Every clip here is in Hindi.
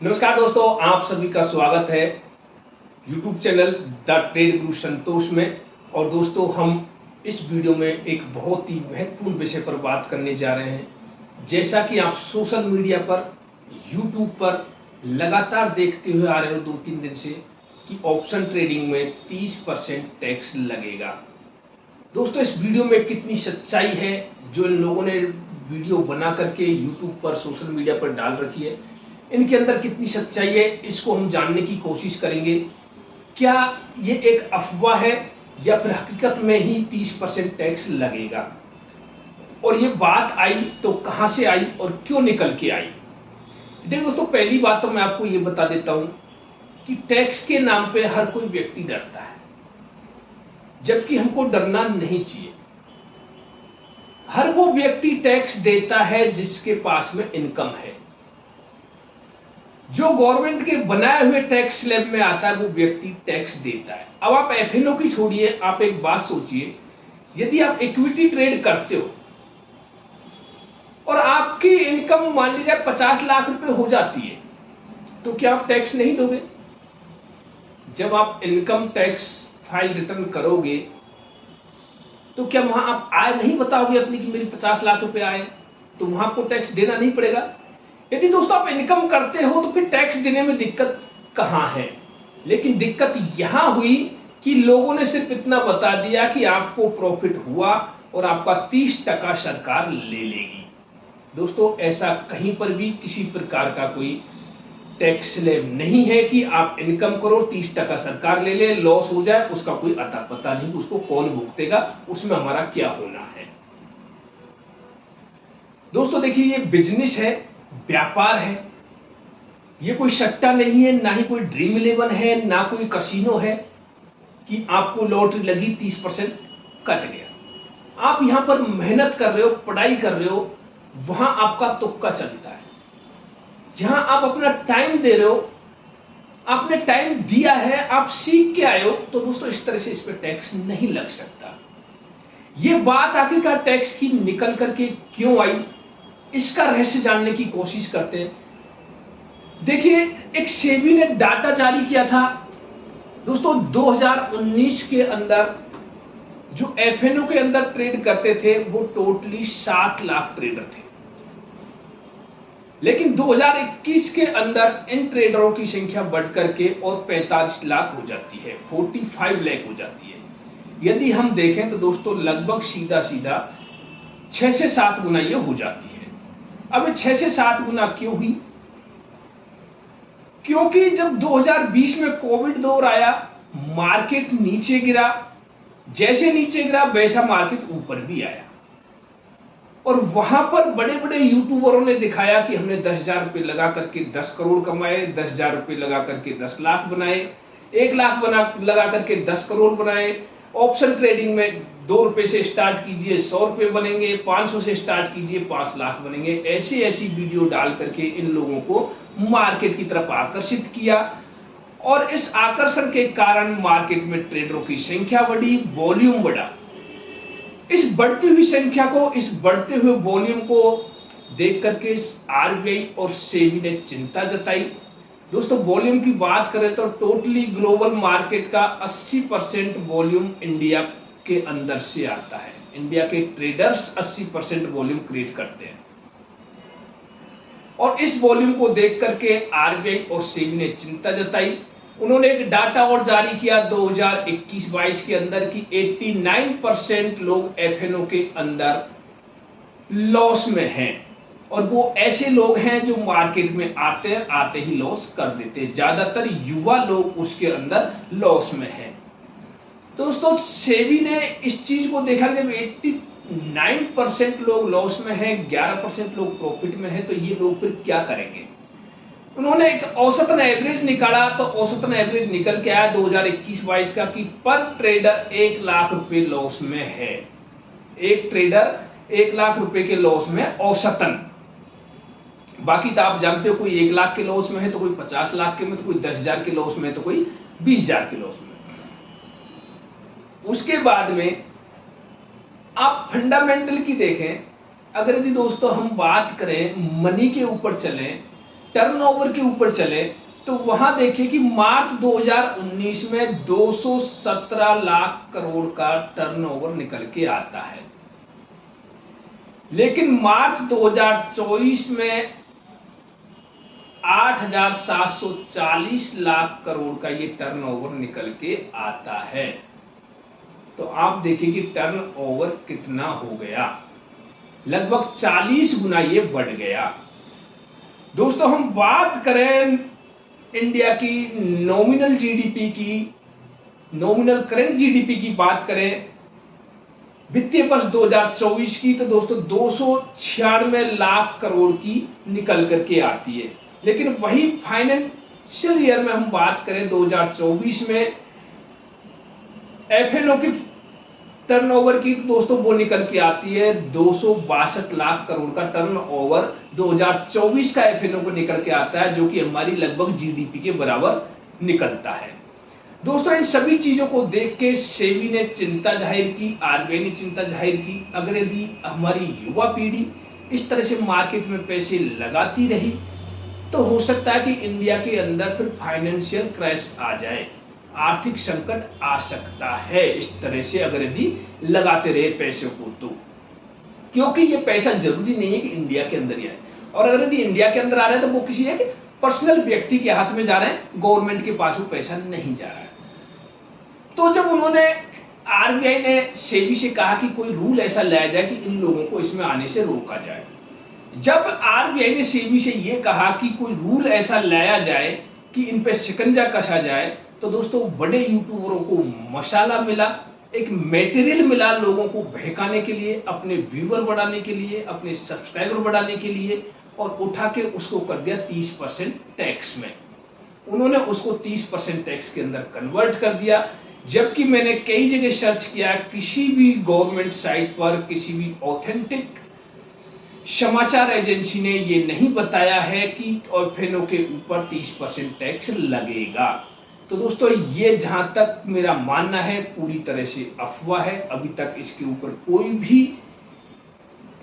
नमस्कार दोस्तों, आप सभी का स्वागत है YouTube चैनल द ट्रेड गुरु संतोष में। और दोस्तों, हम इस वीडियो में एक बहुत ही महत्वपूर्ण विषय पर बात करने जा रहे हैं। जैसा कि आप सोशल मीडिया पर YouTube पर लगातार देखते हुए आ रहे हो 2-3 दिन से कि ऑप्शन ट्रेडिंग में 30% टैक्स लगेगा। दोस्तों, इस वीडियो में कितनी सच्चाई है जो इन लोगों ने वीडियो बना करके YouTube पर सोशल मीडिया पर डाल रखी है, इनके अंदर कितनी सच्चाई है, इसको हम जानने की कोशिश करेंगे। क्या ये एक अफवाह है या फिर हकीकत में ही 30% टैक्स लगेगा, और ये बात आई तो कहां से आई और क्यों निकल के आई। देखिए दोस्तों, पहली बात तो मैं आपको ये बता देता हूं कि टैक्स के नाम पे हर कोई व्यक्ति डरता है, जबकि हमको डरना नहीं चाहिए। हर वो व्यक्ति टैक्स देता है जिसके पास में इनकम है। जो गवर्नमेंट के बनाए हुए टैक्स स्लैब में आता है वो व्यक्ति टैक्स देता है। अब आप एफएनओ की छोड़िए, आप एक बात सोचिए, यदि आप इक्विटी ट्रेड करते हो और आपकी इनकम मान लीजिए 50 लाख रुपए हो जाती है, तो क्या आप टैक्स नहीं दोगे? जब आप इनकम टैक्स फाइल रिटर्न करोगे तो क्या वहां आप आय नहीं बताओगे अपनी कि मेरी 50 लाख रुपए आए, तो वहां आपको टैक्स देना नहीं पड़ेगा। यदि दोस्तों आप इनकम करते हो तो फिर टैक्स देने में दिक्कत कहां है? लेकिन दिक्कत यहां हुई कि लोगों ने सिर्फ इतना बता दिया कि आपको प्रॉफिट हुआ और आपका 30% सरकार ले लेगी। दोस्तों, ऐसा कहीं पर भी किसी प्रकार का कोई टैक्स स्लैब नहीं है कि आप इनकम करो 30% सरकार ले ले, लॉस हो जाए उसका कोई अता पता नहीं, उसको कौन भुगतेगा, उसमें हमारा क्या होना है। दोस्तों देखिए, ये बिजनेस है, व्यापार है, ये कोई सट्टा नहीं है, ना ही कोई ड्रीम 11 है, ना कोई कसिनो है कि आपको लॉटरी लगी 30% कट गया। आप यहां पर मेहनत कर रहे हो, पढ़ाई कर रहे हो, वहां आपका तुक्का चलता है। यहां आप अपना टाइम दे रहे हो, आपने टाइम दिया है, आप सीख के आए हो, तो दोस्तों इस तरह से इस पर टैक्स नहीं लग सकता। ये बात आखिरकार टैक्स की निकल करके क्यों आई, इसका रहस्य जानने की कोशिश करते हैं। देखिए, एक सेबी ने डाटा जारी किया था दोस्तों 2019 के अंदर। जो एफएनओ के अंदर ट्रेड करते थे वो टोटली 7 लाख ट्रेडर थे, लेकिन 2021 के अंदर इन ट्रेडरों की संख्या बढ़कर के और 45 लाख हो जाती है, 45 लाख हो जाती है। यदि हम देखें तो दोस्तों लगभग सीधा सीधा 6 से 7 गुना ये हो जाती है। अब 6 से 7 गुना क्यों हुई? क्योंकि जब 2020 में कोविड दौर आया, मार्केट नीचे गिरा, जैसे नीचे गिरा वैसा मार्केट ऊपर भी आया, और वहां पर बड़े बड़े यूट्यूबरों ने दिखाया कि हमने 10,000 रुपए लगा करके 10 करोड़ कमाए, 10,000 रुपए लगा करके 10 लाख बनाए, 1 लाख लगा करके 10 करोड़ बनाए। ऑप्शन ट्रेडिंग में 2 रुपए से स्टार्ट कीजिए 100 रुपए बनेंगे, 500 से स्टार्ट कीजिए 5 लाख बनेंगे। ऐसी ऐसी वीडियो डाल करके इन लोगों को मार्केट की तरफ आकर्षित किया, और इस आकर्षण के कारण मार्केट में ट्रेडरों की संख्या बढ़ी, वॉल्यूम बढ़ा। इस बढ़ती हुई संख्या को, इस बढ़ते हुए वॉल्यूम को देख करके आरबीआई और सेबी ने चिंता जताई। दोस्तों, वॉल्यूम की बात करें तो टोटली ग्लोबल मार्केट का 80% वॉल्यूम इंडिया के अंदर से आता है। इंडिया के ट्रेडर्स 80% वॉल्यूम क्रिएट करते हैं, और इस वॉल्यूम को देख करके आरबीआई और सेबी ने चिंता जताई। उन्होंने एक डाटा और जारी किया 2021-22 के अंदर कि 89% लोग एफएनओ के अंदर लॉस में हैं, और वो ऐसे लोग हैं जो मार्केट में आते ही लॉस कर देते हैं। ज्यादातर युवा लोग उसके अंदर लॉस में हैं। दोस्तों, सेबी ने इस चीज को देखा कि जब 89% लोग लॉस में हैं, 11% लोग प्रॉफिट में हैं, तो ये लोग फिर क्या करेंगे। उन्होंने एक औसतन एवरेज निकाला, तो औसतन एवरेज निकल के आया 2021-22 का कि पर ट्रेडर 1 लाख रुपए लॉस में है। एक ट्रेडर 1 लाख रुपए के लॉस में औसतन। बाकी तो आप जानते हो, कोई 1 लाख के लॉस में है, तो कोई 50 लाख के में, तो कोई 10,000 के लॉस में, तो कोई 20,000 के लॉस में। उसके बाद में आप फंडामेंटल की देखें, अगर यदि दोस्तों हम बात करें, मनी के ऊपर चलें, टर्नओवर के ऊपर चले तो वहां देखिए कि मार्च 2019 में 217 लाख करोड़ का टर्नओवर निकल के आता है, लेकिन मार्च 2024 में 8,740 लाख करोड़ का ये टर्नओवर निकल के आता है। तो आप देखिए कि टर्नओवर कितना हो गया, लगभग 40 गुना ये बढ़ गया। दोस्तों हम बात करें इंडिया की नॉमिनल जीडीपी की, नॉमिनल करंट जीडीपी की बात करें वित्तीय वर्ष 2024 की, तो दोस्तों 296 लाख करोड़ की निकल करके आती है। लेकिन वही फाइनेंशियल ईयर में हम बात करें 2024 में एफएनओ की टर्नओवर की, दोस्तों वो निकल के आती है 262 लाख करोड़ का टर्नओवर 2024 का एफएनओ को निकल के आता है, जो कि हमारी लगभग जीडीपी के बराबर निकलता है। दोस्तों इन सभी चीजों को देख के सेबी ने चिंता जाहिर की, आरबीआई ने चिंता जाहिर की। अगर यदि हमारी युवा पीढ़ी इस तरह से मार्केट में पैसे लगाती रही तो हो सकता है कि इंडिया के अंदर फिर फाइनेंशियल क्रैश आ जाए, आर्थिक संकट आ सकता है इस तरह से अगर यदि लगाते रहे पैसे को। तो क्योंकि ये पैसा जरूरी नहीं है कि इंडिया के अंदर ही आए, और अगर यदि इंडिया के अंदर आ रहे हैं तो वो किसी एक पर्सनल व्यक्ति के हाथ में जा रहे हैं, गवर्नमेंट के पास वो पैसा नहीं जा रहा है। तो जब उन्होंने आरबीआई ने सेबी से कहा कि कोई रूल ऐसा लाया जाए कि इन लोगों को इसमें आने से रोका जाए, जब आरबीआई ने सेबी से यह कहा कि कोई रूल ऐसा लाया जाए कि इन पे शिकंजा कसा जाए, तो दोस्तों बड़े यूट्यूबरों को मसाला मिला, एक मटेरियल मिला लोगों को बहकाने के लिए, अपने व्यूअर बढ़ाने के लिए, अपने सब्सक्राइबर बढ़ाने के लिए, और उठा के उसको कर दिया 30% टैक्स में। उन्होंने उसको 30% टैक्स के अंदर कन्वर्ट कर दिया। जबकि मैंने कई जगह सर्च किया, किसी भी गवर्नमेंट साइट पर, किसी भी ऑथेंटिक समाचार एजेंसी ने ये नहीं बताया है कि एफएनओ के ऊपर 30% टैक्स लगेगा। तो दोस्तों ये जहां तक मेरा मानना है पूरी तरह से अफवाह है। अभी तक इसके ऊपर कोई भी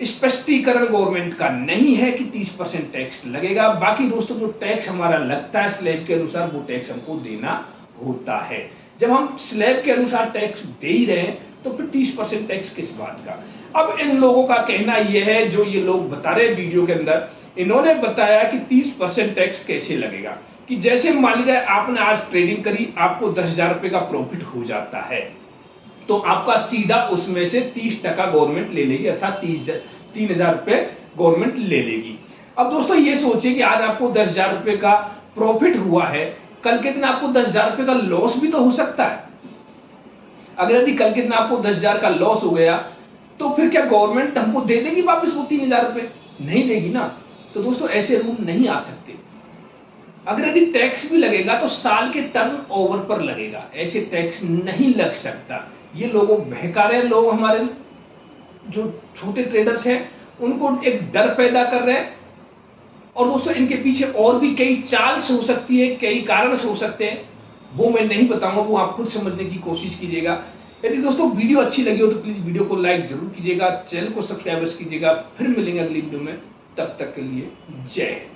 स्पष्टीकरण गवर्नमेंट का नहीं है कि 30% टैक्स लगेगा। बाकी दोस्तों जो टैक्स हमारा लगता है स्लैब के अनुसार, वो टैक्स हमको देना होता है। जब हम स्लैब के अनुसार टैक्स दे ही रहे हैं तो फिर 30% टैक्स किस बात का। अब इन लोगों का कहना यह है, जो ये लोग बता रहे हैं वीडियो के अंदर, इन्होंने बताया कि 30% टैक्स कैसे लगेगा। कि जैसे मान लीजिए आपने आज ट्रेडिंग करी, आपको 10,000 रुपए का प्रॉफिट हो जाता है, तो आपका सीधा उसमें से 30% गवर्नमेंट ले लेगी, अर्थात 3,000 रुपए गवर्नमेंट ले लेगी। अब दोस्तों ये सोचिए कि आज आपको 10,000 रुपए का प्रॉफिट हुआ है, कल के दिन आपको 10,000 रुपए का लॉस भी तो हो सकता है। अगर यदि कल के दिन आपको 10,000 का लॉस हो गया तो फिर क्या गवर्नमेंट हमको दे देगी वापस वो 3,000 रुपए? नहीं देगी ना। तो दोस्तों ऐसे रूल नहीं आ सकते। अगर यदि टैक्स भी लगेगा तो साल के टर्न ओवर पर लगेगा, ऐसे टैक्स नहीं लग सकता। ये लोगों बहका रहे हैं, लोग हमारे जो छोटे ट्रेडर्स हैं उनको एक डर पैदा कर रहे हैं। और दोस्तों इनके पीछे और भी कई चाल्स हो सकती है, कई कारण हो सकते हैं, वो मैं नहीं बताऊंगा, वो आप खुद समझने की कोशिश कीजिएगा। यदि दोस्तों वीडियो अच्छी लगी हो तो प्लीज वीडियो को लाइक जरूर कीजिएगा, चैनल को सब्सक्राइब कीजिएगा। फिर मिलेंगे अगली वीडियो में, तब तक के लिए जय हिंद।